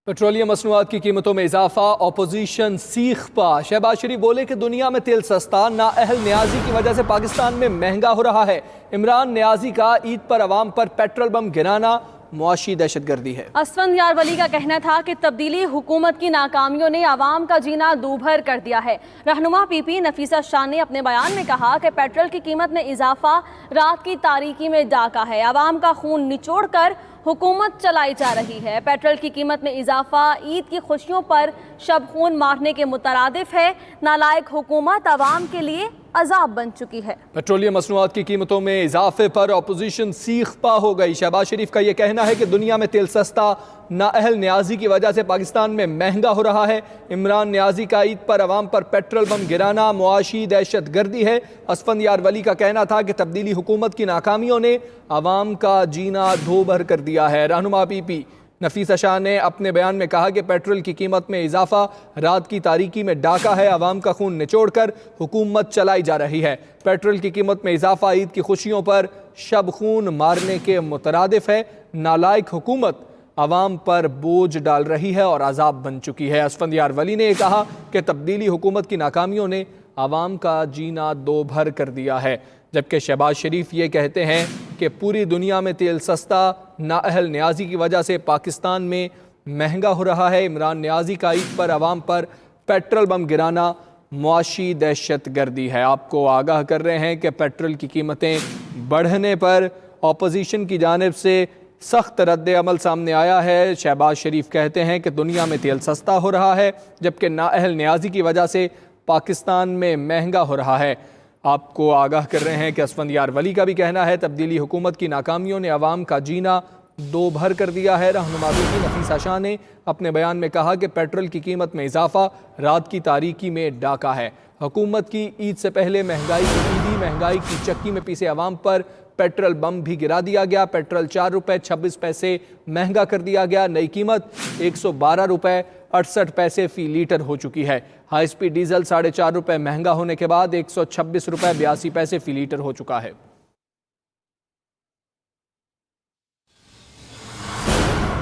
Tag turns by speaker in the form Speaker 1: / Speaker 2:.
Speaker 1: Petroleum मसनूआत की कीमतों में इजाफा, ऑपोजिशन सीख पा। शहबाज शरीफ बोले कि दुनिया में तेल सस्ता, नाअहल न्याजी की वजह से पाकिस्तान में महंगा हो रहा है। इमरान न्याजी का ईद पर अवाम पर पेट्रोल बम गिराना मुआशी दहशतगर्दी है।
Speaker 2: असफंदयार वली का कहना था कि तब्दीली हुकूमत की नाकामियों ने आवाम का जीना दूभर कर दिया है। रहनुमा पीपी नफीसा शाह ने अपने बयान में कहा कि पेट्रोल की कीमत में इजाफा रात की तारीकी में डाका है। आवाम का खून निचोड़ कर हुकूमत चलाई जा रही है। पेट्रोल की कीमत में इजाफा ईद की खुशियों पर शब खून मारने के मुतरादिफ है। नालायक हुकूमत आवाम के लिए अजाब बन चुकी है।
Speaker 1: पेट्रोलियम मसनूआत की कीमतों में इजाफे पर ऑपोजिशन सीख पा हो गई। शहबाज शरीफ का यह कहना है कि दुनिया में तेल सस्ता, नाअहल न्याजी की वजह से पाकिस्तान में महंगा हो रहा है। इमरान न्याजी का ईद पर अवाम पर पेट्रोल बम गिराना मुआशी दहशत गर्दी है। असफंदयार वली का कहना था कि तब्दीली हुकूमत की नाकामियों ने अवाम का जीना धो भर कर दिया है। रहनुमा पीपी नफीसा शाह ने अपने बयान में कहा कि पेट्रोल की कीमत में इजाफा रात की तारीकी में डाका है। अवाम का खून निचोड़ कर हुकूमत चलाई जा रही है। पेट्रोल की कीमत में इजाफा ईद की खुशियों पर शब खून मारने के मुतरादिफ है। नालायक हुकूमत अवाम पर बोझ डाल रही है और अजाब बन चुकी है। असफंदयार वली ने कहा कि तब्दीली हुकूमत की नाकामियों ने अवाम का जीना दो भर कर दिया है। जबकि शहबाज शरीफ ये कहते हैं कि पूरी दुनिया में तेल सस्ता, नाअहल न्याजी की वजह से पाकिस्तान में महंगा हो रहा है। इमरान न्याजी का ईद पर अवाम पर पेट्रोल बम गिराना मुआशी दहशत गर्दी है। आपको आगाह कर रहे हैं कि पेट्रोल की कीमतें बढ़ने पर ऑपोजिशन की जानिब से सख्त रद्द अमल सामने आया है। शहबाज शरीफ कहते हैं कि दुनिया में तेल सस्ता हो रहा है, जबकि नाअहल न्याजी की वजह से पाकिस्तान में महंगा हो रहा है। आपको आगाह कर रहे हैं कि असफंदयार वली का भी कहना है तब्दीली हुकूमत की नाकामियों ने अवाम का जीना दो भर कर दिया है। रहनुमा पीपी नफीसा शाह ने अपने बयान में कहा कि पेट्रोल की कीमत में इजाफा रात की तारीकी में डाका है। हुकूमत की ईद से पहले महंगाई की चक्की में पीसे अवाम पर पेट्रोल बम भी गिरा दिया गया। पेट्रोल 4 रुपये 26 पैसे महंगा कर दिया गया। नई कीमत 112 रुपये 68 पैसे फ़ी लीटर हो चुकी है। हाई स्पीड डीजल 4.5 रुपये महंगा होने के बाद 126 रुपये 82 पैसे फ़ी लीटर हो चुका है।